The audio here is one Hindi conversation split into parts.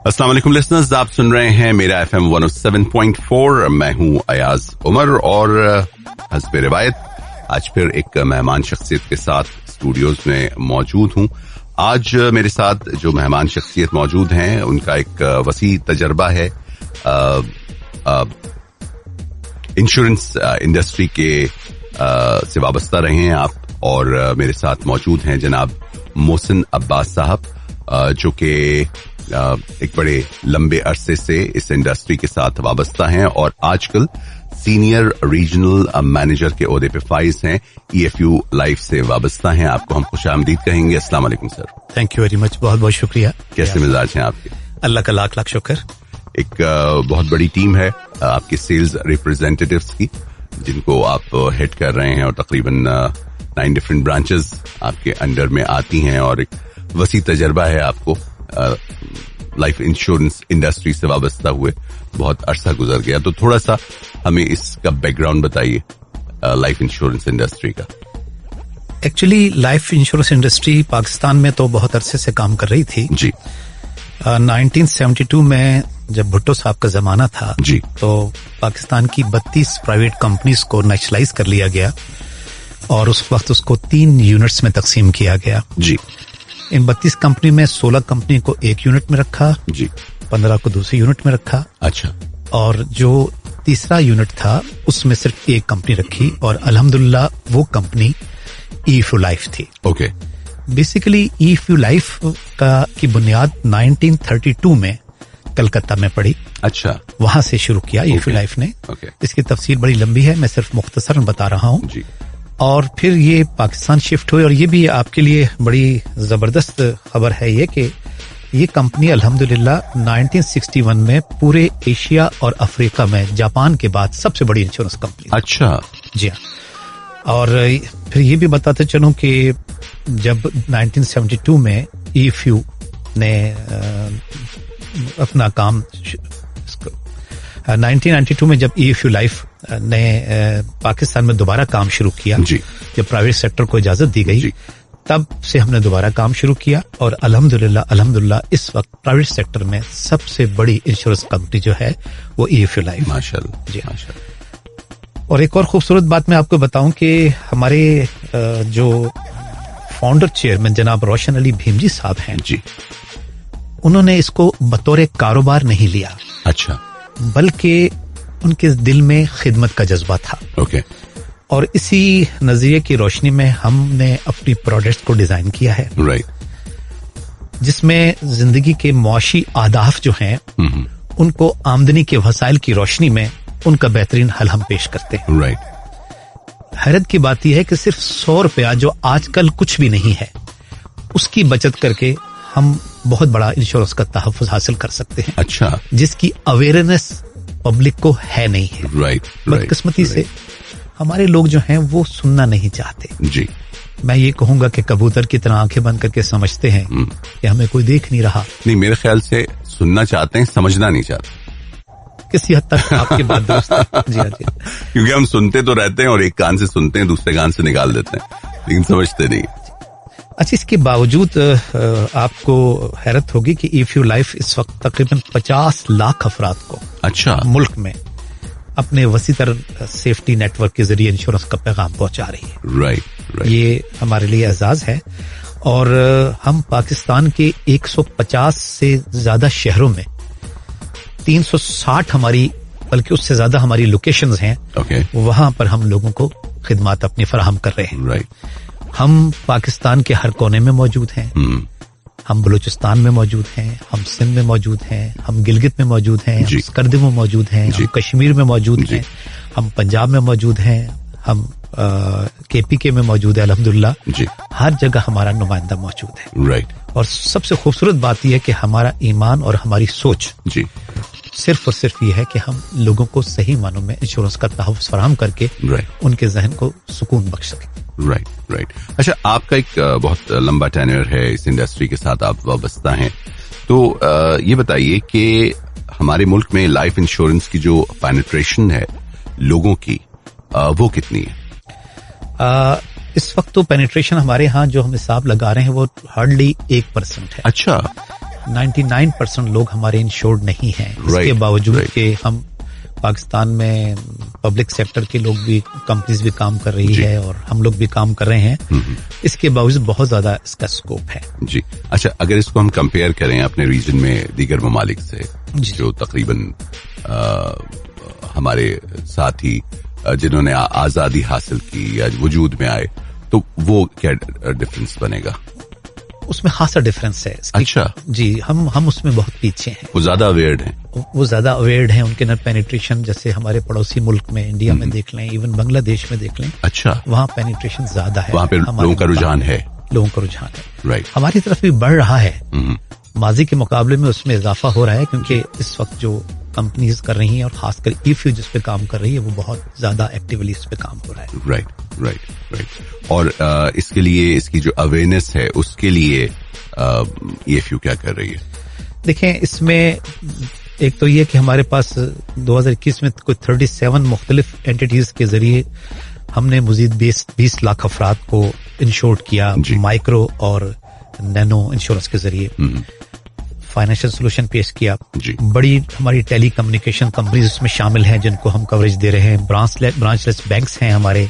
अस्सलाम वालेकुम लिसनर्स, आप सुन रहे हैं मेरा FM 107.4। मैं हूं अयाज उमर और हस्बे रिवायत आज फिर एक मेहमान शख्सियत के साथ स्टूडियोज में मौजूद हूं। आज मेरे साथ जो मेहमान शख्सियत मौजूद हैं उनका एक वसी तजर्बा है इंश्योरेंस इंडस्ट्री के से वाबस्ता रहे हैं आप, और मेरे साथ मौजूद हैं जनाब मोहसिन अब्बास साहब, जो कि एक बड़े लंबे अरसे से इस इंडस्ट्री के साथ वाबस्ता हैं और आजकल सीनियर रीजनल मैनेजर के ओहदे पे फाइज हैं, EFU लाइफ से वाबस्ता हैं। आपको हम खुशामदीद कहेंगे। अस्सलाम वालेकुम sir. Thank you very much, बहुत बहुत शुक्रिया। कैसे मिजाज हैं आपके? अल्लाह का लाख लाख शुक्र। एक बहुत बड़ी टीम है आपके सेल्स रिप्रेजेंटेटिव्स की, जिनको आप हेड कर रहे हैं, और तकरीबन 9 डिफरेंट ब्रांचेस आपके अंडर में आती हैं, और एक वसी तजर्बा है आपको लाइफ इंश्योरेंस इंडस्ट्री से वाबस्ता हुए बहुत अरसा गुजर गया। तो थोड़ा सा हमें इसका बैकग्राउंड बताइए लाइफ इंश्योरेंस इंडस्ट्री का। Actually life insurance industry Pakistan में तो बहुत अरसे से काम कर रही थी जी। 1972 में जब भुट्टो साहब का जमाना था जी, तो पाकिस्तान की 32 प्राइवेट कंपनीज को नेशनलाइज कर लिया गया और उस वक्त उसको 3 यूनिट्स में तकसीम किया गया जी। इन 32 कंपनी में 16 कंपनी को एक यूनिट में रखा जी, 15 को दूसरी यूनिट में रखा। अच्छा। और जो तीसरा यूनिट था उसमें सिर्फ एक कंपनी रखी, और अल्हम्दुलिल्लाह वो कंपनी EFU लाइफ थी। ओके। बेसिकली EFU लाइफ की बुनियाद 1932 में कलकत्ता में पड़ी। अच्छा। वहां से शुरू किया EFU लाइफ ने। इसकी तफसील बड़ी लंबी है, मैं सिर्फ मुख्तसरन बता रहा हूँ जी। और फिर ये पाकिस्तान शिफ्ट हुई, और ये भी आपके लिए बड़ी जबरदस्त खबर है ये कि ये कंपनी अल्हम्दुलिल्लाह 1961 में पूरे एशिया और अफ्रीका में जापान के बाद सबसे बड़ी इंश्योरेंस कंपनी। अच्छा जी हाँ। और फिर ये भी बताते चलूं कि जब 1972 में EFU ने अपना काम 1992 में जब EFU लाइफ ने पाकिस्तान में दोबारा काम शुरू किया जी, जब प्राइवेट सेक्टर को इजाजत दी गई, तब से हमने दोबारा काम शुरू किया, और अल्हम्दुलिल्लाह इस वक्त प्राइवेट सेक्टर में सबसे बड़ी इंश्योरेंस कंपनी जो है वो EFU लाइफ। माशाल्लाह जी माशाल्लाह। और एक और खूबसूरत बात मैं आपको बताऊं कि हमारे जो फाउंडर चेयरमैन जनाब रोशन अली भीमजी साहब हैं जी, उन्होंने इसको बतौर कारोबार नहीं लिया। अच्छा। बल्कि उनके दिल में खिदमत का जज्बा था। ओके। और इसी नजरिए की रोशनी में हमने अपनी प्रोडक्ट्स को डिजाइन किया है, राइट, जिसमें जिंदगी के मुआशी आदाफ जो हैं उनको आमदनी के वसाइल की रोशनी में उनका बेहतरीन हल हम पेश करते हैं। राइट। हैरत की बात यह है कि सिर्फ 100 रुपया जो आजकल कुछ भी नहीं है, उसकी बचत करके हम बहुत बड़ा इंश्योरेंस का तहफ़्फ़ुज़ हासिल कर सकते हैं। अच्छा। जिसकी अवेयरनेस पब्लिक को है नहीं है। राइट। बदकिस्मती से हमारे लोग जो हैं वो सुनना नहीं चाहते जी। मैं ये कहूंगा कि कबूतर की तरह आंखें बंद करके समझते हैं कि हमें कोई देख नहीं रहा। नहीं, मेरे ख्याल से सुनना चाहते हैं, समझना नहीं चाहते। किसी हद तक आपकी बात दुरुस्त है। जी हाँ जी। क्योंकि हम सुनते तो रहते हैं और एक कान से सुनते हैं, दूसरे कान से निकाल देते हैं, लेकिन समझते नहीं। अच्छा, इसके बावजूद आपको हैरत होगी कि EFU लाइफ इस वक्त तकरीबन 50 लाख अफराद को अच्छा मुल्क में अपने वसीतर सेफ्टी नेटवर्क के जरिए इंश्योरेंस का पैगाम पहुंचा रही है। राइट। ये हमारे लिए एजाज है, और हम पाकिस्तान के 150 से ज्यादा शहरों में 360 हमारी, बल्कि उससे ज्यादा हमारी लोकेशंस हैं, वहां पर हम लोगों को खिदमत अपनी फराहम कर रहे हैं। राइट। हम पाकिस्तान के हर कोने में मौजूद हैं। हम बलूचिस्तान में मौजूद हैं, हम सिंध में मौजूद हैं, हम गिलगित में मौजूद हैं, हम स्कर्दू में मौजूद हैं, हम कश्मीर में मौजूद हैं, हम पंजाब में मौजूद हैं, हम KPK में मौजूद है। अल्हम्दुलिल्लाह हर जगह हमारा नुमाइंदा मौजूद है। राइट। और सबसे खूबसूरत बात यह है कि हमारा ईमान और हमारी सोच सिर्फ और सिर्फ ये है कि हम लोगों को सही मानों में इंश्योरेंस का तहफ़्फ़ुज़ फराहम करके उनके जहन को सुकून बख्श सकें। राइट। अच्छा, आपका एक बहुत लंबा टेन्योर है इस इंडस्ट्री के साथ, आप वाबस्ता हैं, तो ये बताइए कि हमारे मुल्क में लाइफ इंश्योरेंस की जो पेनिट्रेशन है लोगों की, वो कितनी है? इस वक्त तो पेनिट्रेशन हमारे यहाँ जो हम हिसाब लगा रहे हैं वो हार्डली 1% है। अच्छा। 99% लोग हमारे इंश्योर्ड नहीं हैं। इसके बावजूद कि हम पाकिस्तान में पब्लिक सेक्टर के लोग भी, कंपनीज भी काम कर रही है और हम लोग भी काम कर रहे हैं, इसके बावजूद बहुत ज्यादा इसका स्कोप है। जी अच्छा, अगर इसको हम कंपेयर करें अपने रीजन में दीगर ममालिक से जो तकरीबन हमारे साथी जिन्होंने आजादी हासिल की या वजूद में आए, तो वो क्या डिफरेंस बनेगा? उसमें खासा डिफरेंस है। अच्छा जी, हम उसमें बहुत पीछे हैं। वो ज्यादा अवेयर्ड हैं। वो ज्यादा अवेयर्ड हैं। उनके अंदर पेनिट्रेशन, जैसे हमारे पड़ोसी मुल्क में, इंडिया में देख लें, इवन बांग्लादेश में देख लें, अच्छा वहाँ पेनिट्रेशन ज्यादा है, वहाँ पे लोगों का रुझान है। राइट। हमारी तरफ भी बढ़ रहा है, माजी के मुकाबले में उसमें इजाफा हो रहा है, क्योंकि इस वक्त जो कंपनीज कर रही हैं और खासकर ई-फ्यू जिस पे काम कर रही है, वो बहुत ज्यादा एक्टिवली इस पे काम हो रहा है। राइट। और इसके लिए, इसकी जो अवेयरनेस है, उसके लिए ई-फ्यू क्या कर रही है? देखें, इसमें एक तो ये कि हमारे पास 2021 में कोई 37 मुख्तलिफ एंटिटीज के जरिए हमने मजीद 20 लाख अफराद को इंश्योर्ड किया, माइक्रो और नैनो इंश्योरेंस के जरिए फाइनेंशियल सोल्यूशन पेश किया। बड़ी हमारी टेली कम्युनिकेशन कंपनीज उसमें शामिल हैं जिनको हम कवरेज दे रहे हैं, ब्रांचलेस बैंक्स हैं हमारे,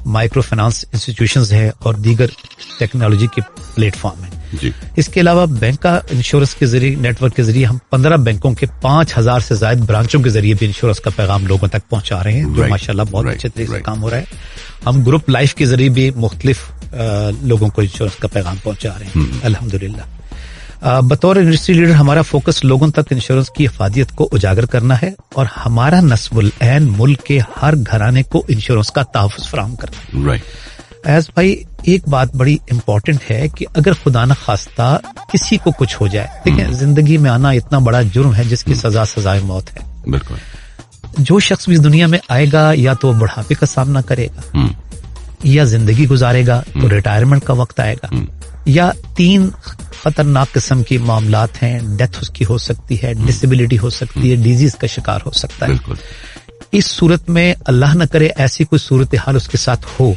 माइक्रो फाइनेंस इंस्टीट्यूशंस है और दीगर टेक्नोलॉजी के प्लेटफॉर्म हैं। इसके अलावा बैंक का इंश्योरेंस के जरिए, नेटवर्क के जरिए हम 15 बैंकों के 5000 से ज्यादा ब्रांचों के जरिए भी इंश्योरेंस का पैगाम लोगों तक पहुंचा रहे हैं, जो माशाल्लाह बहुत अच्छे तरीके से काम हो रहा है। हम ग्रुप लाइफ के जरिए भी मुख्तलिफ लोगों को इंश्योरेंस का पैगाम पहुंचा रहे हैं, अल्हम्दुलिल्लाह। बतौर इंडस्ट्री लीडर हमारा फोकस लोगों तक इंश्योरेंस की हिफाजत को उजागर करना है और हमारा नस्बुल ऐन मुल्क के हर घराने को इंश्योरेंस का तहफ़्फ़ुज़ फराहम करना है। एज भाई, एक बात बड़ी इंपॉर्टेंट है कि अगर खुदा न खास्ता किसी को कुछ हो जाए, देखिए जिंदगी में आना इतना बड़ा जुर्म है जिसकी सजाए मौत है। बिल्कुल। जो शख्स भी दुनिया में आएगा, या तो बुढ़ापे का सामना करेगा, या जिंदगी गुजारेगा तो रिटायरमेंट का वक्त आएगा, या 3 खतरनाक किस्म के मामलात हैं, डेथ उसकी हो सकती है, डिसेबिलिटी हो सकती है, डिजीज का शिकार हो सकता है। इस सूरत में अल्लाह न करे ऐसी कोई सूरत हाल उसके साथ हो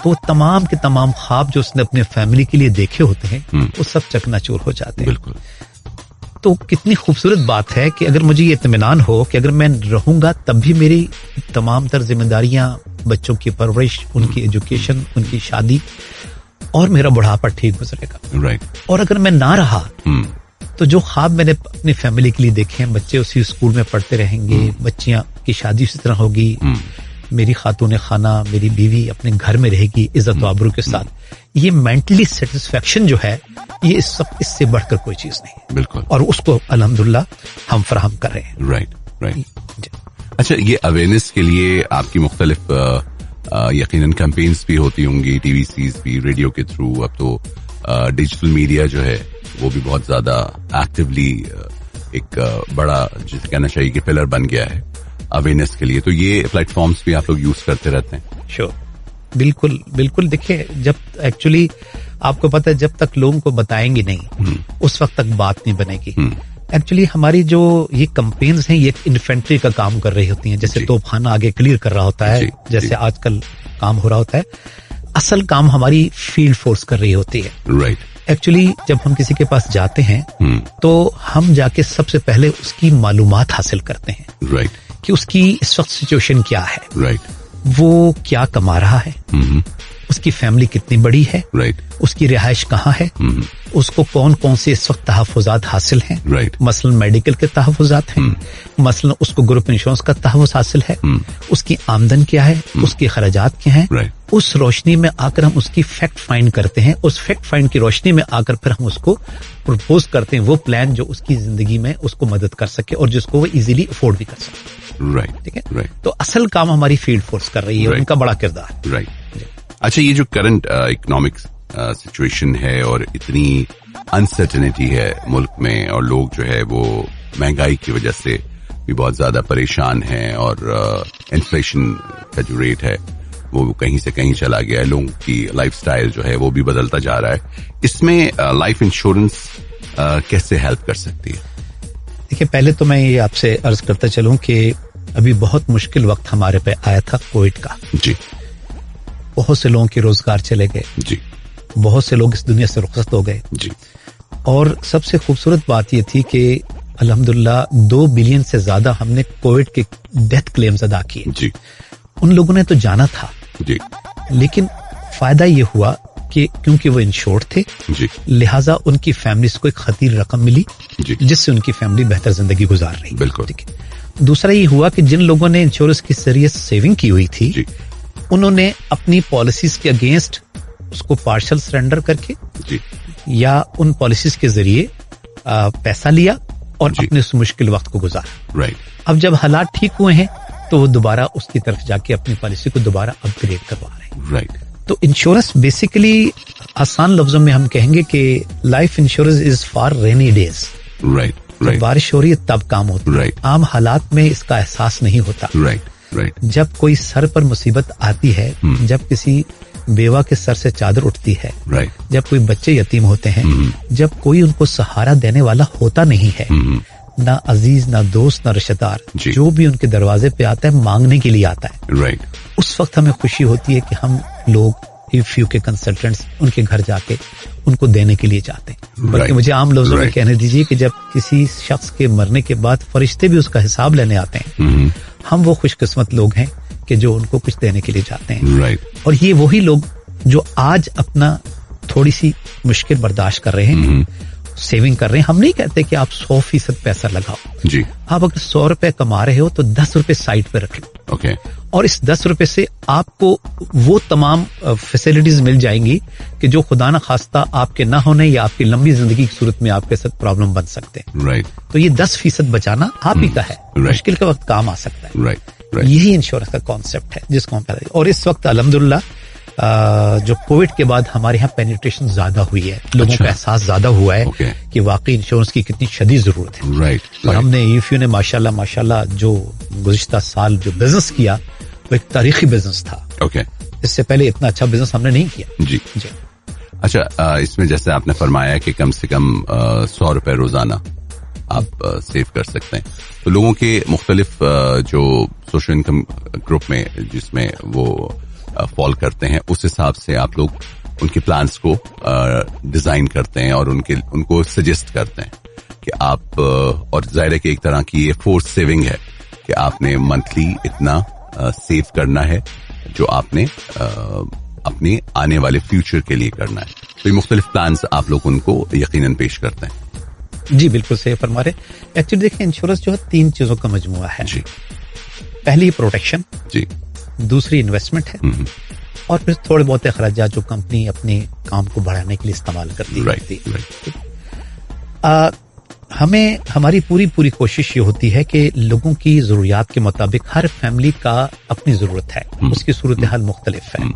तो तमाम के तमाम ख्वाब जो उसने अपने फैमिली के लिए देखे होते हैं वो सब चकनाचूर हो जाते हैं। तो कितनी खूबसूरत बात है कि अगर मुझे ये इत्मीनान हो कि अगर मैं रहूंगा तब भी मेरी तमाम तर जिम्मेदारियां, बच्चों की परवरिश, उनकी एजुकेशन, उनकी शादी और मेरा बुढ़ापा ठीक गुजरेगा। और अगर मैं ना रहा तो जो ख्वाब मैंने अपनी फैमिली के लिए देखे हैं, बच्चे उसी स्कूल में पढ़ते रहेंगे, बच्चियां की शादी उसी तरह होगी, मेरी खातून खाना, मेरी बीवी अपने घर में रहेगी इज्जत व आबरू के साथ, ये मेंटली सेटिस्फेक्शन जो है, ये इससे बढ़कर कोई चीज नहीं। बिल्कुल। और उसको अल्हम्दुलिल्लाह हम फराहम कर रहे हैं। राइट। अच्छा, ये अवेयरनेस के लिए आपकी मुख्तलिफ यकीनन कैंपेन्स भी होती होंगी, टीवी सीरीज भी, रेडियो के थ्रू, अब तो डिजिटल मीडिया जो है वो भी बहुत ज्यादा एक्टिवली एक बड़ा, जिसे कहना चाहिए कि पिलर बन गया है अवेयरनेस के लिए। तो ये प्लेटफॉर्म्स भी आप लोग यूज करते रहते हैं? श्योर, बिल्कुल। देखिए, जब एक्चुअली आपको पता है, जब तक लोगों को बताएंगे नहीं उस वक्त तक बात नहीं बनेगी। एक्चुअली हमारी जो ये कंपेन्स हैं, ये इन्फेंट्री का काम कर रही होती हैं, जैसे तोपखाना आगे क्लियर कर रहा होता है, जैसे आजकल काम हो रहा होता है। असल काम हमारी फील्ड फोर्स कर रही होती है। राइट। एक्चुअली जब हम किसी के पास जाते हैं तो हम जाके सबसे पहले उसकी मालूमात हासिल करते हैं कि उसकी इस वक्त सिचुएशन क्या है, वो क्या कमा रहा है, उसकी फैमिली कितनी बड़ी है, उसकी रिहाइश कहाँ है, उसको कौन कौन से इस वक्त तहफ़्फ़ुज़ात हासिल हैं, मसलन मेडिकल के तहफ़्फ़ुज़ात हैं, मसलन उसको ग्रुप इंश्योरेंस का तहफ़्फ़ुज़ हासिल है, उसकी आमदन क्या है, उसके खर्चात क्या हैं। उस रोशनी में आकर हम उसकी फैक्ट फाइंड करते हैं। उस फैक्ट फाइंड की रोशनी में आकर फिर हम उसको प्रपोज करते हैं वो प्लान जो उसकी जिंदगी में उसको मदद कर सके और जिसको वो इजीली अफोर्ड भी कर सके। ठीक है। तो असल काम हमारी फील्ड फोर्स कर रही है, उनका बड़ा किरदार। अच्छा, ये जो करंट इकोनॉमिक सिचुएशन है और इतनी अनसर्टेनिटी है मुल्क में, और लोग जो है वो महंगाई की वजह से भी बहुत ज्यादा परेशान हैं, और इन्फ्लेशन का जो रेट है वो कहीं से कहीं चला गया है, लोगों की लाइफस्टाइल जो है वो भी बदलता जा रहा है। इसमें लाइफ इंश्योरेंस कैसे हेल्प कर सकती है? देखिए, पहले तो मैं ये आपसे अर्ज करता चलूं कि अभी बहुत मुश्किल वक्त हमारे पे आया था कोविड का। जी। बहुत से लोगों के रोजगार चले गए। जी। बहुत से लोग इस दुनिया से रुखसत हो गए। जी। और सबसे खूबसूरत बात ये थी कि अल्हम्दुलिल्लाह 2 बिलियन से ज्यादा हमने कोविड के डेथ क्लेम्स अदा किए जी। उन लोगों ने तो जाना था जी, लेकिन फायदा ये हुआ कि क्योंकि वो इंश्योर्ड थे जी, लिहाजा उनकी फैमिलीज को एक खतीर रकम मिली जी, जिससे उनकी फैमिली बेहतर जिंदगी गुजार रही। बिल्कुल। ठीक है। दूसरा ये हुआ कि जिन लोगों ने इंश्योरेंस के जरिए सेविंग की हुई थी जी, उन्होंने अपनी पॉलिसीज के अगेंस्ट उसको पार्शल सरेंडर करके जी, या उन पॉलिसीज के जरिए पैसा लिया और जी। अपने उस मुश्किल वक्त को गुजारा। राइट, अब जब हालात ठीक हुए हैं तो वो दोबारा उसकी तरफ जाके अपनी पॉलिसी को दोबारा अपग्रेड करवा रहे हैं। राइट, तो इंश्योरेंस बेसिकली आसान लफ्जों में हम कहेंगे कि life insurance is for rainy days. Right, जब राइट, बारिश हो रही है तब काम होता है। राइट, आम हालात में इसका एहसास नहीं होता। राइट, राइट, जब कोई सर पर मुसीबत आती है, जब किसी बेवा के सर से चादर उठती है, राइट, जब कोई बच्चे यतीम होते हैं, जब कोई उनको सहारा देने वाला होता नहीं है, ना अजीज ना दोस्त ना रिश्तेदार, जी। जो भी उनके दरवाजे पे आता है मांगने के लिए आता है, राइट, उस वक्त हमें खुशी होती है कि हम लोग ईफ्यू के कंसल्टेंट्स उनके घर जाके उनको देने के लिए जाते हैं। बल्कि Right. मुझे आम लफ्जों में Right. कहने दीजिए कि जब किसी शख्स के मरने के बाद फरिश्ते भी उसका हिसाब लेने आते हैं, हम वो खुशकिस्मत लोग हैं कि जो उनको कुछ देने के लिए जाते हैं। राइट, और ये वही लोग जो आज अपना थोड़ी सी मुश्किल बर्दाश्त कर रहे हैं, सेविंग कर रहे हैं। हम नहीं कहते कि आप 100% पैसा लगाओ। जी, आप अगर 100 रुपए कमा रहे हो तो 10 रुपए साइड पे रख लो, ओके, और इस 10 रुपए से आपको वो तमाम फैसिलिटीज मिल जाएंगी कि जो खुदा न खास्ता आपके ना होने या आपकी लंबी जिंदगी की सूरत में आपके साथ प्रॉब्लम बन सकते हैं। राइट, तो ये 10% बचाना आप ही का है। मुश्किल के वक्त काम आ सकता है। राइट, राइट, यही इंश्योरेंस का कॉन्सेप्ट है जिसको हम पहले। और इस वक्त अल्हम्दुलिल्लाह जो कोविड के बाद हमारे यहाँ पेनिट्रेशन ज्यादा हुई है, लोगों अच्छा। का एहसास ज्यादा हुआ है Okay. कि वाकई इंश्योरेंस की कितनी शदीद जरूरत है। राइट, और हमने ईफ्यू ने माशाल्लाह जो गुज़िश्ता साल जो बिजनेस किया वो एक तारीखी बिजनेस था। ओके, इससे पहले इतना अच्छा बिजनेस हमने नहीं किया। जी। जी, अच्छा, इसमें जैसे आपने फरमाया कि कम से कम 100 रुपए रोजाना आप सेव कर सकते हैं, तो लोगों के मुख्तलिफ जो सोशल इनकम ग्रुप में जिसमें वो फॉल करते हैं, उस हिसाब से आप लोग उनके प्लान्स को डिजाइन करते हैं और उनको सजेस्ट करते हैं कि आप, और जाहिर है कि एक तरह की ये फोर्स सेविंग है कि आपने मंथली इतना सेव करना है जो आपने अपने आने वाले फ्यूचर के लिए करना है। तो ये मुख्तलिफ प्लान्स आप लोग उनको यकीनन पेश करते हैं। जी बिल्कुल सही फरमा रहे। एक्चुअली देखिए इंश्योरेंस जो है 3 चीजों का मजमुआ है। जी, पहली प्रोटेक्शन, जी, दूसरी इन्वेस्टमेंट है, और फिर थोड़े बहुत अखराजात जो कंपनी अपने काम को बढ़ाने के लिए इस्तेमाल करती राइट, है। राइट, हमें हमारी पूरी कोशिश ये होती है कि लोगों की जरूरियात के मुताबिक, हर फैमिली का अपनी जरूरत है, उसकी सूरत हाल मुख्तलिफ है,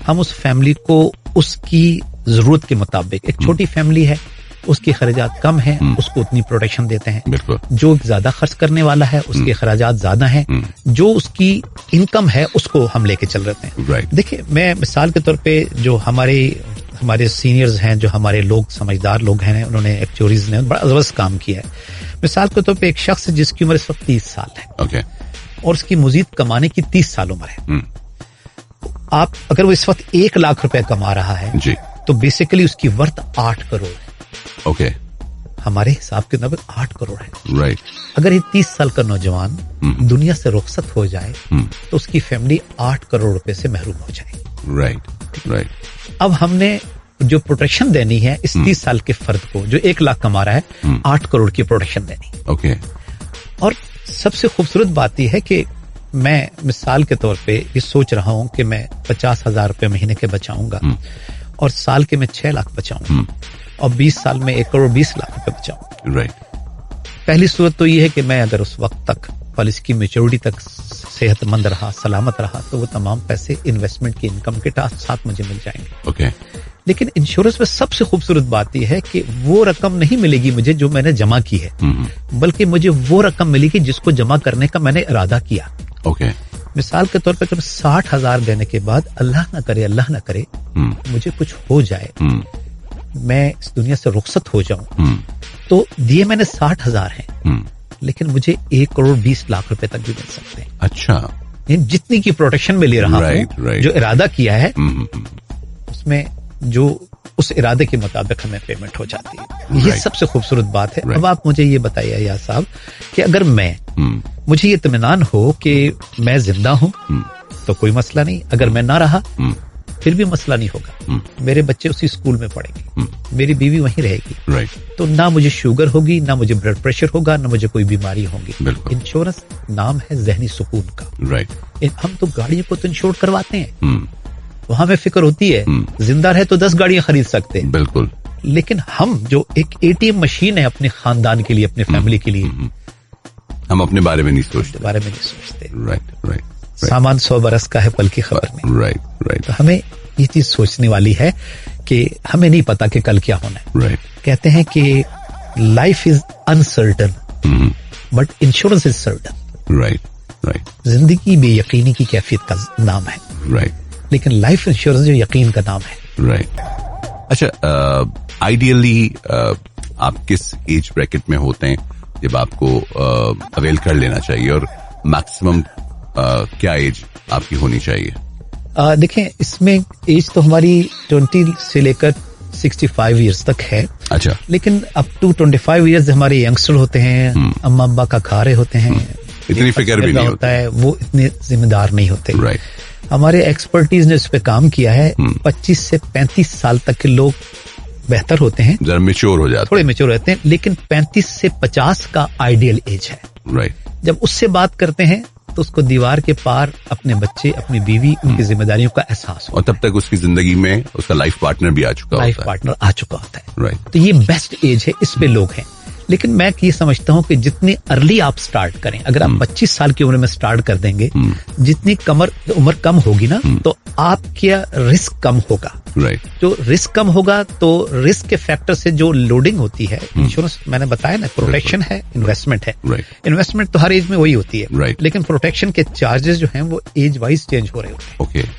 हम उस फैमिली को उसकी जरूरत के मुताबिक, एक छोटी फैमिली है उसके खर्चात कम है, उसको उतनी प्रोटेक्शन देते हैं। बिल्कुल। जो ज्यादा खर्च करने वाला है उसके खर्चात ज्यादा हैं, जो उसकी इनकम है उसको हम लेके चल रहे हैं। राइट। देखिए मैं मिसाल के तौर पे जो हमारे सीनियर्स हैं, जो हमारे लोग समझदार लोग हैं, उन्होंने एक्चुअरीज ने बड़ा जबरदस्त काम किया है। मिसाल के तौर पे एक शख्स जिसकी उम्र इस वक्त 30 साल है, ओके, और उसकी मजीद कमाने की 30 साल उम्र है। आप अगर वो इस वक्त 1 लाख रुपए कमा रहा है जी, तो बेसिकली उसकी वर्थ 8 करोड़ है। ओके, हमारे हिसाब के मुताबिक 8 करोड़ है। राइट। अगर ये 30 साल का नौजवान दुनिया से रुखसत हो जाए तो उसकी फैमिली 8 करोड़ रुपए से महरूम हो जाएगी। Right, right. अब हमने जो प्रोटेक्शन देनी है इस 30 साल के फर्द को जो 1 लाख कमा रहा है, 8 करोड़ की प्रोटेक्शन देनी। ओके। और सबसे खूबसूरत बात यह है कि मैं मिसाल के तौर पे ये सोच रहा हूं कि मैं 50,000 रुपए महीने के बचाऊंगा और साल के मैं 6 लाख बचाऊंगा और 20 साल में 1 करोड़ 20 लाख रुपए बचाऊंगा। राइट। पहली सूरत तो ये है कि मैं अगर उस वक्त तक पॉलिसी की मैच्योरिटी तक सेहतमंद रहा, सलामत रहा, तो वो तमाम पैसे इन्वेस्टमेंट की इनकम के साथ मुझे मिल जाएंगे। ओके। लेकिन इंश्योरेंस में सबसे खूबसूरत बात यह है कि वो रकम नहीं मिलेगी मुझे जो मैंने जमा की है, बल्कि मुझे वो रकम मिलेगी जिसको जमा करने का मैंने इरादा किया। ओके। मिसाल के तौर पर अगर 60,000 देने के बाद अल्लाह ना करे मुझे कुछ हो जाए, मैं इस दुनिया से रुखसत हो जाऊं, तो दिए मैंने 60,000 हैं, लेकिन मुझे 1 करोड़ 20 लाख रुपए तक भी मिल सकते हैं। अच्छा। जितनी की प्रोटेक्शन में ले रहा हूं, जो इरादा किया है उसमें जो उस इरादे के मुताबिक हमें पेमेंट हो जाती है। ये सबसे खूबसूरत बात है। अब आप मुझे ये बताइए यार साहब कि अगर मुझे ये इत्मीनान हो कि मैं जिंदा हूं तो कोई मसला नहीं, अगर मैं ना रहा फिर भी मसला नहीं होगा। मेरे बच्चे उसी स्कूल में पढ़ेंगे, मेरी बीवी वहीं रहेगी, तो ना मुझे शुगर होगी, ना मुझे ब्लड प्रेशर होगा, ना मुझे कोई बीमारी होगी। इंश्योरेंस नाम है जहनी सुकून का। हम तो गाड़ियों को तो इंश्योर करवाते हैं, वहां में फिक्र होती है जिंदा रहे तो 10 गाड़ियां खरीद सकते हैं, बिल्कुल। लेकिन हम जो एक ATM मशीन है अपने खानदान के लिए, अपने फैमिली के लिए, हम अपने बारे में नहीं सोचते, राइट। सामान 100 बरस का है पल की खबर में, राइट। तो हमें ये चीज सोचने वाली है कि हमें नहीं पता कि कल क्या होना है। कहते हैं कि life is uncertain but insurance is certain. Right. जिंदगी बेयकीनी की कैफियत का नाम है, लेकिन लाइफ इंश्योरेंस जो यकीन का नाम है। अच्छा, आइडियली आप किस एज ब्रैकेट में होते हैं जब आपको अवेल कर लेना चाहिए, और मैक्सिमम क्या एज आपकी होनी चाहिए? देखें, इसमें एज तो हमारी 20 से लेकर 65 ईयर्स तक है। अच्छा। लेकिन अप टू 25 ईयर्स हमारे यंगस्टर होते हैं, अम्मा अब्बा का खा रहे होते हैं, इतनी फिक्र भी नहीं होता है, वो इतने जिम्मेदार नहीं होते। हमारे एक्सपर्टीज ने इस पे काम किया है। 25 से 35 साल तक के लोग बेहतर होते हैं, जरा मैच्योर हो जाते हैं, थोड़े मैच्योर रहते हैं। लेकिन 35 से 50 का आइडियल एज है। जब उससे बात करते हैं तो उसको दीवार के पार अपने बच्चे, अपनी बीवी, उनकी जिम्मेदारियों का एहसास हो, और तब तक उसकी जिंदगी में उसका लाइफ पार्टनर भी आ चुका होता है। तो ये बेस्ट एज है, इस पे लोग हैं। लेकिन मैं ये समझता हूं कि जितनी अर्ली आप स्टार्ट करें, अगर आप 25 साल की उम्र में स्टार्ट कर देंगे, जितनी उम्र कम होगी ना, तो आपका रिस्क कम होगा। जो रिस्क कम होगा तो रिस्क के फैक्टर से जो लोडिंग होती है, इंश्योरेंस मैंने बताया ना, प्रोटेक्शन है, इन्वेस्टमेंट है। इन्वेस्टमेंट तो हर एज में वही होती है, लेकिन प्रोटेक्शन के चार्जेस जो हैं वो एज वाइज चेंज हो रहे होते हैं।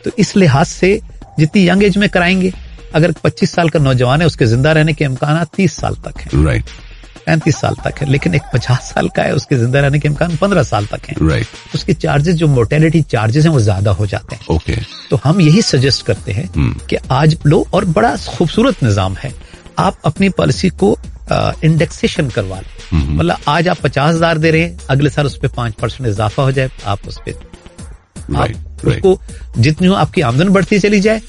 तो इस लिहाज से जितनी यंग एज में कराएंगे, अगर 25 साल का नौजवान है, उसके जिंदा रहने के इम्कान 30 साल तक है, 35 साल तक है। लेकिन एक 50 साल का है, उसके जिंदा रहने के इम्कान 15 साल तक है। उसके चार्जेस, जो मोर्टेलिटी चार्जेस हैं, वो ज्यादा हो जाते हैं। तो हम यही सजेस्ट करते हैं कि आज लो, और बड़ा खूबसूरत निजाम है, आप अपनी पॉलिसी को इंडेक्सेशन करवा लें। मतलब आज आप 50,000 दे रहे हैं, अगले साल उस पर 5% इजाफा हो जाए, आप उस पर उसको जितनी आपकी आमदन बढ़ती चली जाए,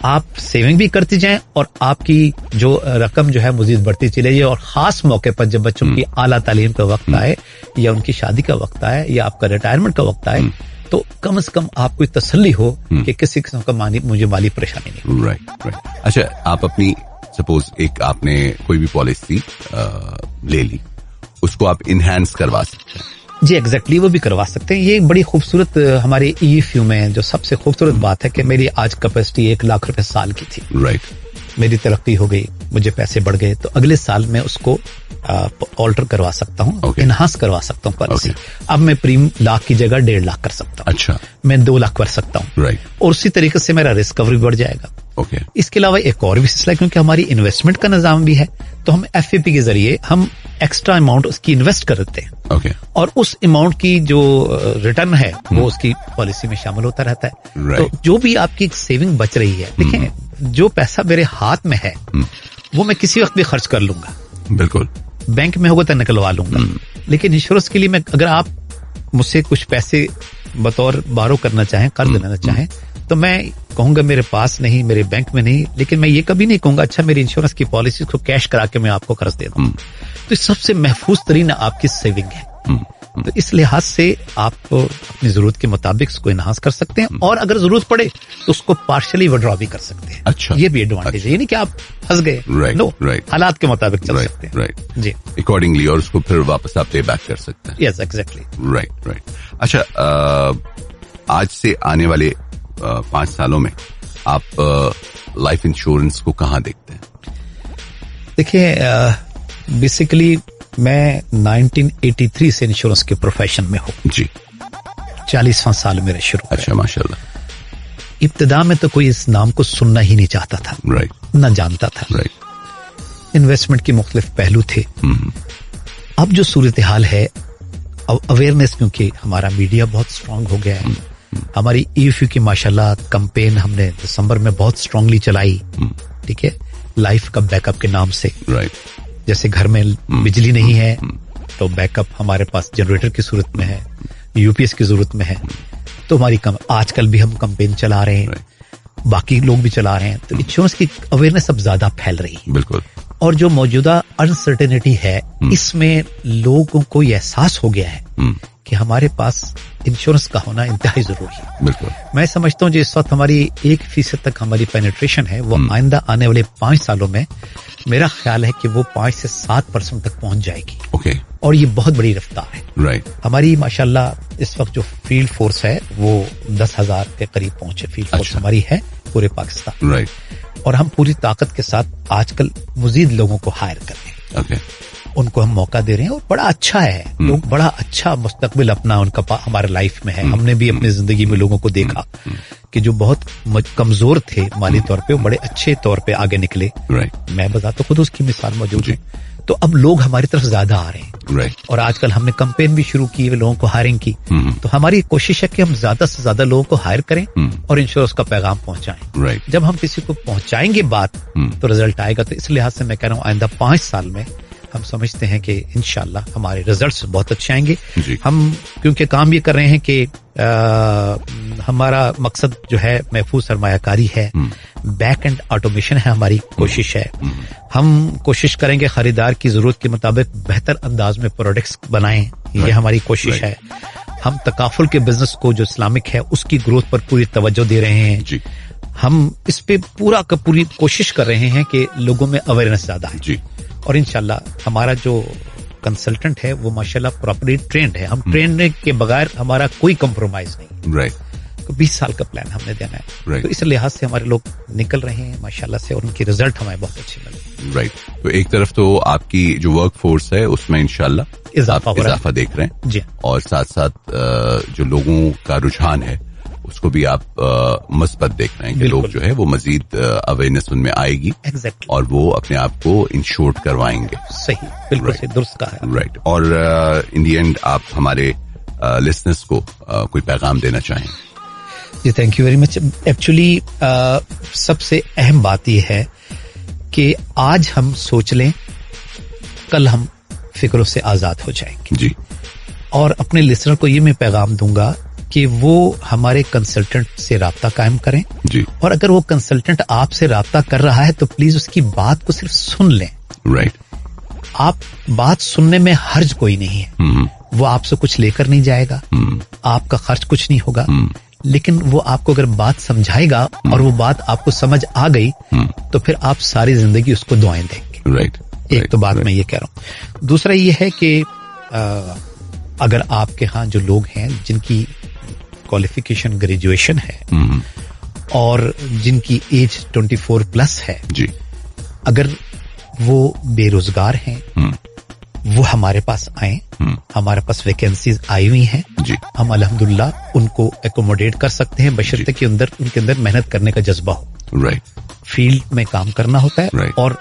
आप सेविंग भी करती जाएं, और आपकी जो रकम जो है मजीद बढ़ती चली जाए। और खास मौके पर जब बच्चों की आला तालीम का वक्त आए, या उनकी शादी का वक्त आए, या आपका रिटायरमेंट का वक्त आए, तो कम से कम आपको तसल्ली हो कि किसी किस्म का मुझे माली परेशानी नहीं। राइट। अच्छा, आप अपनी सपोज एक आपने कोई भी पॉलिसी ले ली, उसको आप इनहैंस करवा सकते हैं? जी एग्जैक्टली, वो भी करवा सकते हैं। ये एक बड़ी खूबसूरत हमारे EFU में जो सबसे खूबसूरत बात है कि मेरी आज कैपेसिटी 1 लाख रुपए साल की थी। मेरी तरक्की हो गई, मुझे पैसे बढ़ गए, तो अगले साल मैं उसको ऑल्टर करवा सकता हूँ, इनहांस करवा सकता हूँ पॉलिसी। अब मैं प्रीम लाख की जगह 1.5 लाख कर सकता हूँ। अच्छा। मैं 2 लाख कर सकता हूँ। और उसी तरीके से मेरा रिस्क कवरेज बढ़ जाएगा। इसके अलावा एक और भी सिलसिला, क्योंकि हमारी इन्वेस्टमेंट का निजाम भी है, तो हम FAP के जरिए हम एक्स्ट्रा अमाउंट उसकी इन्वेस्ट कर देते हैं। और उस अमाउंट की जो रिटर्न है वो उसकी पॉलिसी में शामिल होता रहता है। तो जो भी आपकी सेविंग बच रही है, देखें, जो पैसा मेरे हाथ में है वो मैं किसी वक्त भी खर्च कर लूंगा, बिल्कुल, बैंक में होगा तो निकलवा लूंगा। लेकिन इंश्योरेंस के लिए मैं, अगर आप मुझसे कुछ पैसे बतौर बारो करना चाहें, कर्ज लेना चाहें, तो मैं कहूंगा मेरे पास नहीं, मेरे बैंक में नहीं। लेकिन मैं ये कभी नहीं कहूंगा अच्छा मेरी इंश्योरेंस की पॉलिसी को कैश करा के मैं आपको कर्ज दे दूं। तो सबसे महफूज तरीन आपकी सेविंग है। तो इस लिहाज से आप अपनी जरूरत के मुताबिक उसको इनहांस कर सकते हैं, और अगर जरूरत पड़े तो उसको पार्शियली विड्रॉ भी कर सकते हैं। अच्छा, ये भी एडवांटेज है, ये नहीं कि आप फंस गए। नो, हालात के मुताबिक चल सकते हैं। जी, अकॉर्डिंगली, और उसको फिर वापस आप पे बैक कर सकते हैं। Yes, exactly. राइट। अच्छा, आज से आने वाले 5 सालों में आप लाइफ इंश्योरेंस को कहाँ देखते हैं? देखिए, बेसिकली मैं 1983 से इंश्योरेंस के प्रोफेशन में हूँ जी। 40वां साल मेरा शुरू। अच्छा, माशाल्लाह। इब्तिदा में तो कोई इस नाम को सुनना ही नहीं चाहता था, ना जानता था। इन्वेस्टमेंट के मुख्तलिफ पहलू थे। अब जो सूरत हाल है, अवेयरनेस, क्योंकि हमारा मीडिया बहुत स्ट्रांग हो गया है, हमारी EFU की माशाल्लाह कैंपेन हमने दिसंबर में बहुत स्ट्रांगली चलाई, ठीक है, लाइफ का बैकअप के नाम से। राइट। जैसे घर में बिजली नहीं है तो बैकअप हमारे पास जनरेटर की सूरत में है, यूपीएस की जरूरत में है, तो हमारी आजकल भी हम कैंपेन चला रहे हैं, बाकी लोग भी चला रहे हैं, तो इंश्योरेंस की अवेयरनेस अब ज्यादा फैल रही है। बिल्कुल। और जो मौजूदा अनसर्टेनिटी है, इसमें लोगों को ये एहसास हो गया है कि हमारे पास इंश्योरेंस का होना इंतहाई जरूरी है। बिल्कुल। मैं समझता हूँ जो इस वक्त हमारी 1% तक हमारी पेनिट्रेशन है, वो आइंदा आने वाले 5 सालों में मेरा ख्याल है कि वो 5 से 7% तक पहुंच जाएगी। ओके। और ये बहुत बड़ी रफ्तार है। राइट। हमारी माशाल्लाह इस वक्त जो फील्ड फोर्स है वो 10,000 के करीब पहुंचे फील्ड फोर्स हमारी है पूरे पाकिस्तान। राइट। और हम पूरी ताकत के साथ आजकल मजीद लोगों को हायर कर रहे हैं। ओके। उनको हम मौका दे रहे हैं और बड़ा अच्छा है, लोग बड़ा अच्छा मुस्तकबिल अपना उनका हमारे लाइफ में है। हमने भी अपनी जिंदगी में लोगों को देखा कि जो बहुत कमजोर थे माली तौर पे, वो बड़े अच्छे तौर पे आगे निकले। मैं बता तो खुद उसकी मिसाल मौजूद है। तो अब लोग हमारी तरफ ज्यादा आ रहे हैं। और आजकल हमने कैंपेन भी शुरू की, लोगों को हायरिंग की। तो हमारी कोशिश है कि हम ज्यादा से ज्यादा लोगों को हायर करें और इंश्योरेंस का पैगाम पहुंचाएं। जब हम किसी को पहुंचाएंगे बात तो रिजल्ट आएगा। तो इस लिहाज से मैं कह रहा हूँ आइंदा 5 साल में हम समझते हैं कि इंशाल्लाह हमारे रिजल्ट्स बहुत अच्छे आएंगे। हम क्योंकि काम ये कर रहे हैं कि हमारा मकसद जो है महफूज सरमायाकारी है, बैक एंड ऑटोमेशन है, हमारी कोशिश है। हम कोशिश करेंगे खरीदार की जरूरत के मुताबिक बेहतर अंदाज में प्रोडक्ट्स बनाएं, ये हमारी कोशिश है। हम तकाफुल के बिजनेस को जो इस्लामिक है उसकी ग्रोथ पर पूरी तवज्जो दे रहे हैं। हम इस पे पूरी कोशिश कर रहे हैं कि लोगों में अवेयरनेस ज्यादा है। और इंशाल्लाह हमारा जो कंसल्टेंट है वो माशाल्लाह प्रॉपर्ली ट्रेंड है। हम ट्रेंड के बगैर हमारा कोई कंप्रोमाइज नहीं। राइट। तो 20 साल का प्लान हमने देना है। तो इस लिहाज से हमारे लोग निकल रहे हैं माशाल्लाह से और उनके रिजल्ट हमें बहुत अच्छे मिले। राइट। तो एक तरफ तो आपकी जो वर्क फोर्स है उसमें इंशाल्लाह इजाफा देख रहे हैं जी, और साथ साथ जो लोगों का रुझान है उसको भी आप मस्बत देख रहे हैं कि लोग जो है वो मजीद अवेयरनेस उनमें आएगी। Exactly. और वो अपने आप को इंश्योर्ड करवाएंगे। सही, बिल्कुल सही, दुरुस्त कहा है। राइट। और इन दी एंड आप हमारे लिसनर्स को कोई पैगाम देना चाहें? जी, thank you very much. Actually सबसे अहम बात यह है कि आज हम सोच लें, कल हम फिक्रों से आजाद हो जाएंगे। जी। और अपने लिसनर को ये मैं पैगाम दूंगा कि वो हमारे कंसल्टेंट से राब्ता कायम करें। जी। और अगर वो कंसल्टेंट आपसे राब्ता कर रहा है तो प्लीज उसकी बात को सिर्फ सुन लें। राइट। आप बात सुनने में हर्ज कोई नहीं है। वो आपसे कुछ लेकर नहीं जाएगा, आपका खर्च कुछ नहीं होगा, लेकिन वो आपको अगर बात समझाएगा और वो बात आपको समझ आ गई तो फिर आप सारी जिंदगी उसको दुआएं देंगे। राइट। एक तो बात मैं ये कह रहा हूं। दूसरा ये है कि अगर आपके यहाँ जो लोग हैं जिनकी क्वालिफिकेशन ग्रेजुएशन है और जिनकी एज 24 प्लस है जी, अगर वो बेरोजगार हैं, वो हमारे पास आए। हमारे पास वैकेंसीज आई हुई हैं जी। हम अल्हम्दुलिल्लाह उनको एकोमोडेट कर सकते हैं बशर्ते कि उनके अंदर मेहनत करने का जज्बा हो। राइट। फील्ड में काम करना होता है। right. और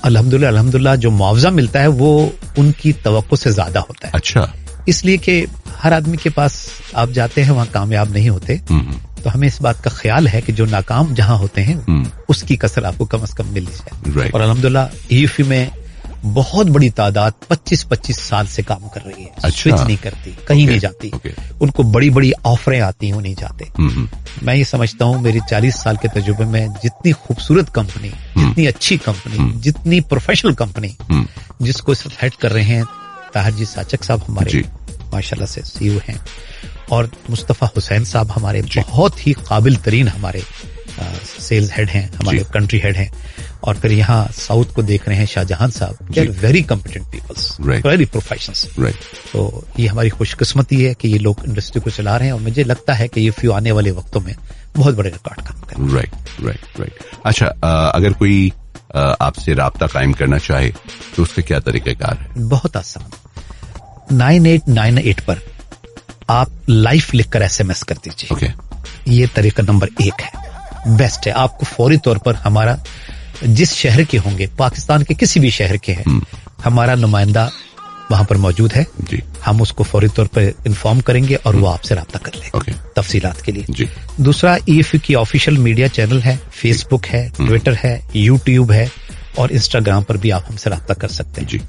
अल्हम्दुलिल्लाह जो मुआवजा मिलता है वो उनकी तवक्को से ज्यादा होता है। अच्छा। इसलिए कि हर आदमी के पास आप जाते हैं वहां कामयाब नहीं होते। तो हमें इस बात का ख्याल है कि जो नाकाम जहां होते हैं उसकी कसर आपको कम से कम मिल जाए। right. और अल्हम्दुलिल्लाह यूपी में बहुत बड़ी तादाद 25-25 साल से काम कर रही है। अच्छा। स्विच नहीं करती, कहीं नहीं जाती। उनको बड़ी बड़ी ऑफरें आती हैं, वो नहीं जाते। मैं ये समझता हूँ मेरी 40 साल के तजुर्बे में जितनी खूबसूरत कंपनी, जितनी अच्छी कंपनी, जितनी प्रोफेशनल कंपनी जिसको इस वक्त हेड कर रहे हैं ताहिर जी साचक साहब हमारे माशाल्लाह से सीईओ हैं, और मुस्तफा हुसैन साहब हमारे बहुत ही काबिल तरीन हमारे सेल्स हेड हैं, हमारे कंट्री हेड हैं। और फिर यहाँ साउथ को देख रहे हैं शाहजहां साहब, they are very competent peoples, very professionals. तो ये हमारी खुशकिस्मती है कि ये लोग इंडस्ट्री को चला रहे हैं और मुझे लगता है कि ये फ्यू आने वाले वक्तों में बहुत बड़े रिकॉर्ड काम करेंगे। राइट। अच्छा, अगर कोई आपसे राब्ता कायम करना चाहे तो उसके क्या तरीकेकार है? बहुत आसान, 9898 पर आप लाइफ लिखकर SMS कर दीजिए। okay. ये तरीका नंबर 1 है, बेस्ट है। आपको फौरी तौर पर हमारा जिस शहर के होंगे, पाकिस्तान के किसी भी शहर के हैं, हमारा नुमाइंदा वहां पर मौजूद है जी। हम उसको फौरी तौर पर इन्फॉर्म करेंगे और वो आपसे राब्ता कर लेंगे। तफसीलात के लिए जी। दूसरा, EFU की ऑफिशियल मीडिया चैनल है, फेसबुक है, ट्विटर है, यूट्यूब है और इंस्टाग्राम पर भी आप हमसे रब्ता कर सकते हैं जी।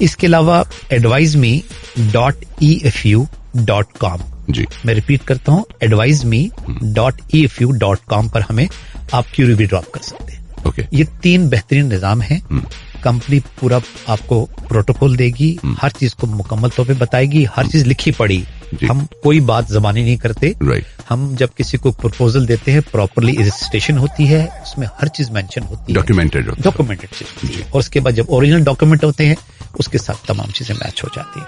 इसके अलावा adviseme.efu.com, जी, मैं रिपीट करता हूं, adviseme.efu.com पर हमें आप क्यूरी भी ड्रॉप कर सकते हैं। ओके। ये 3 बेहतरीन निजाम हैं। कंपनी पूरा आपको प्रोटोकॉल देगी, हर चीज को मुकम्मल तौर पे बताएगी, हर चीज लिखी पड़ी। हम कोई बात जबानी नहीं करते। हम जब किसी को प्रपोजल देते हैं प्रॉपरली रजिस्ट्रेशन होती है, उसमें हर चीज मेंशन होती है, डॉक्यूमेंटेड चीज, और उसके बाद जब ओरिजिनल डॉक्यूमेंट होते हैं उसके साथ तमाम चीजें मैच हो जाती हैं।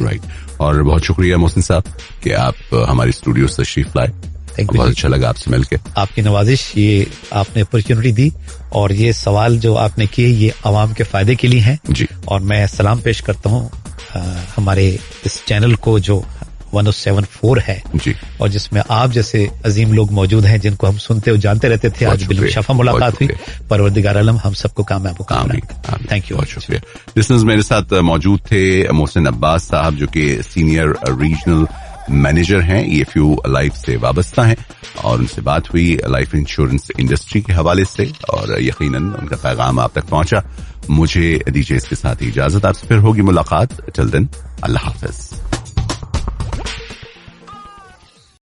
राइट। और बहुत शुक्रिया मोहसिन साहब कि आप हमारी स्टूडियो से तशरीफ लाए। बहुत अच्छा लगा आपसे मिलकर। आपकी नवाजिश, ये आपने अपॉर्चुनिटी दी और ये सवाल जो आपने किए ये आवाम के फायदे के लिए हैं जी। और मैं सलाम पेश करता हूँ हमारे इस चैनल को जो 1074 है जी, और जिसमें आप जैसे अजीम लोग मौजूद हैं जिनको हम सुनते और जानते रहते थे। आज बिलशफा मुलाकात हुई। परवरदिगार आलम हम सबको कामयाब बनाए। थैंक यू, बहुत शुक्रिया। लिसनर्स, मेरे साथ मौजूद थे मोहसिन अब्बास साहब जो कि सीनियर रीजनल मैनेजर हैं, EFU लाइफ से वाबस्ता हैं, और उनसे बात हुई लाइफ इंश्योरेंस इंडस्ट्री के हवाले से और यकीनन उनका पैगाम आप तक पहुंचा। मुझे दीजिए इसके साथ ही इजाजत, आपसे फिर होगी मुलाकात। टिल देन, अल्लाह हाफिज।